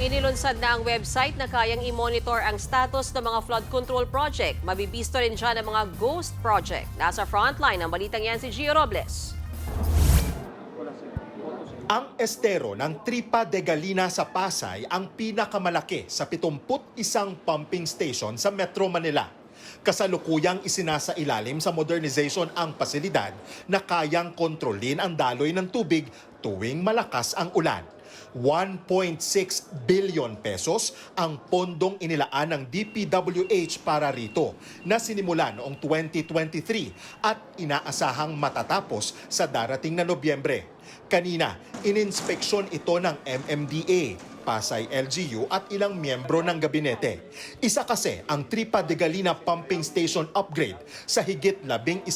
Inilunsad na ang website na kayang i-monitor ang status ng mga flood control project. Mabibisto rin dyan ang mga ghost project. Nasa frontline ang balitang yan si Gio Robles. Ang estero ng Tripa de Galina sa Pasay ang pinakamalaki sa 71 pumping station sa Metro Manila. Kasalukuyang isinasailalim sa modernization ang pasilidad na kayang kontrolin ang daloy ng tubig tuwing malakas ang ulan. 1.6 billion pesos ang pondong inilaan ng DPWH para rito na sinimula noong 2023 at inaasahang matatapos sa darating na Nobyembre. Kanina, ininspeksyon ito ng MMDA, Pasay LGU at ilang miyembro ng gabinete. Isa kasi ang Tripa de Galina Pumping Station Upgrade sa higit 11,000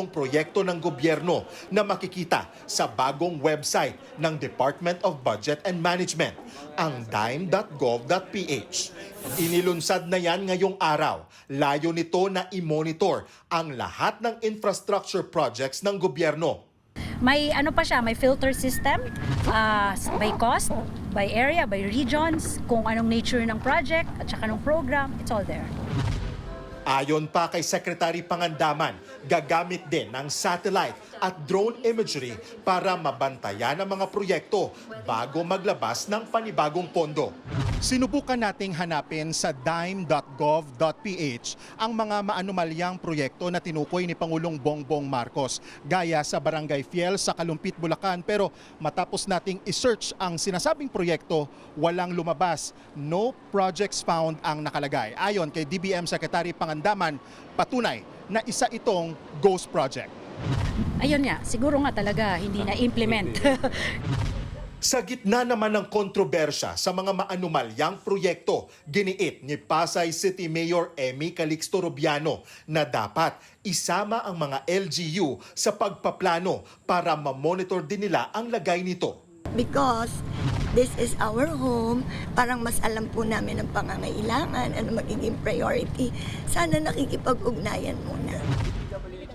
proyekto ng gobyerno na makikita sa bagong website ng Department of Budget and Management, ang dime.gov.ph. Inilunsad na yan ngayong araw. Layo nito na i-monitor ang lahat ng infrastructure projects ng gobyerno. May ano pa siya, may filter system by cost, by area, by regions, kung anong nature ng project at saka ng program, it's all there. Ayon pa kay Secretary Pangandaman, gagamit din ng satellite at drone imagery para mabantayan ang mga proyekto bago maglabas ng panibagong pondo. Sinubukan nating hanapin sa dime.gov.ph ang mga maanumalyang proyekto na tinukoy ni Pangulong Bongbong Marcos, gaya sa Barangay Fiel sa Kalumpit, Bulacan. Pero matapos nating isearch ang sinasabing proyekto, walang lumabas. No projects found ang nakalagay. Ayon kay DBM Secretary Pangandaman, patunay na isa itong ghost project. Ayun nga, siguro nga talaga hindi na-implement. Sa gitna naman ng kontrobersya sa mga maanumalyang proyekto, giniit ni Pasay City Mayor Emmy Calixto Rubiano na dapat isama ang mga LGU sa pagpaplano para ma-monitor din nila ang lagay nito. Because this is our home, parang mas alam po namin ang pangangailangan, ano magiging priority. Sana nakikipag-ugnayan muna.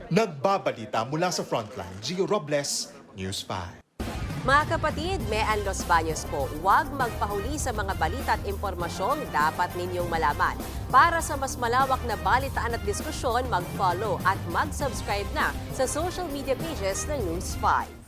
Nagbabalita mula sa Frontline, Gio Robles, News 5. Mga kapatid, Mean Los Baños po, huwag magpahuli sa mga balita at impormasyong dapat ninyong malaman. Para sa mas malawak na balitaan at diskusyon, mag-follow at mag-subscribe na sa social media pages ng News 5.